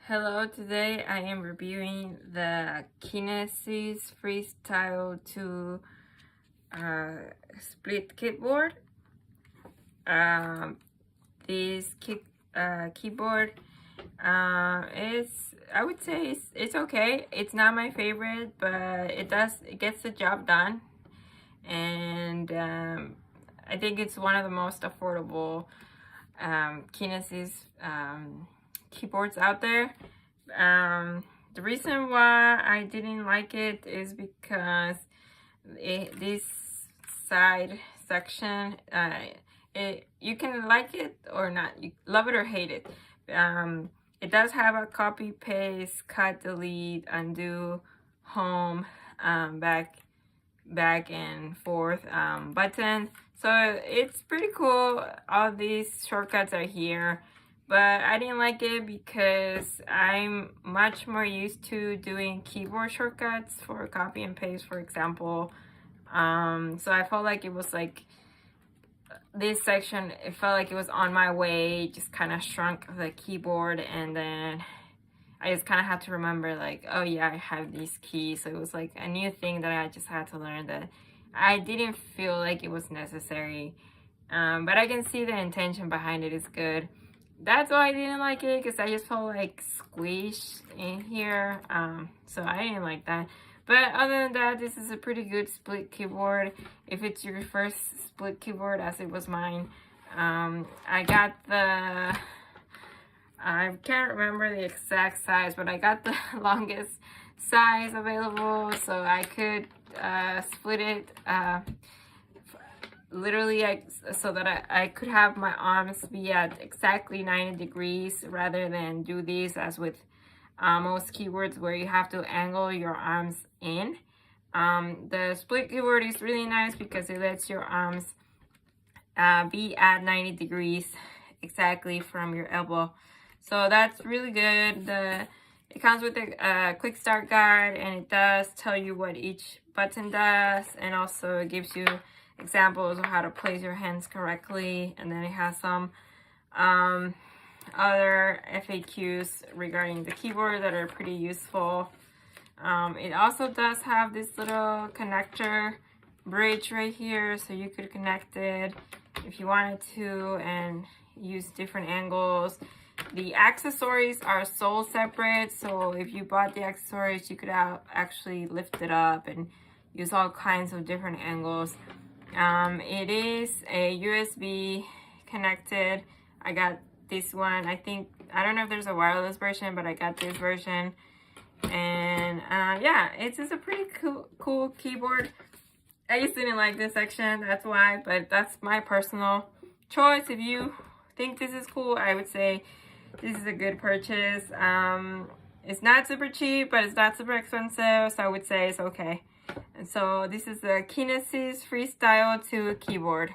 Hello, today I am reviewing the Kinesis Freestyle2 split keyboard. This keyboard is, I would say it's okay. It's not my favorite, but it gets the job done, and I think it's one of the most affordable Kinesis keyboards out there. The reason why I didn't like it is because this side section, you can like it or not, you love it or hate it. It does have a copy, paste, cut, delete, undo, home, back and forth button. So it's pretty cool. All these shortcuts are here, but I didn't like it because I'm much more used to doing keyboard shortcuts for copy and paste, for example. So I felt like it was like this section, it felt like it was on my way, just kind of shrunk the keyboard, and then I just kind of had to remember like, oh yeah, I have these keys. So it was like a new thing that I just had to learn that I didn't feel like it was necessary. But I can see the intention behind it is good. That's why I didn't like it, because I just felt like squished in here. So I didn't like that. But other than that, this is a pretty good split keyboard. If it's your first split keyboard, as it was mine, I got the, I can't remember the exact size, but I got the longest size available, so I could split it literally so that I could have my arms be at exactly 90 degrees rather than do these as with most keyboards where you have to angle your arms in. The split keyboard is really nice because it lets your arms be at 90 degrees exactly from your elbow. So that's really good. It comes with a quick start guide, and it does tell you what each button does, and also it gives you examples of how to place your hands correctly. And then it has some other FAQs regarding the keyboard that are pretty useful. It also does have this little connector bridge right here, so you could connect it if you wanted to and use different angles. The accessories are sold separate, so if you bought the accessories, you could actually lift it up and use all kinds of different angles. It is a USB connected. I got this one. I don't know if there's a wireless version, but I got this version. And yeah, it's just a pretty cool keyboard. I just didn't like this section, that's why, but that's my personal choice. If you think this is cool, I would say this is a good purchase. It's not super cheap, but it's not super expensive, so I would say it's okay. And so this is the Kinesis Freestyle2 keyboard.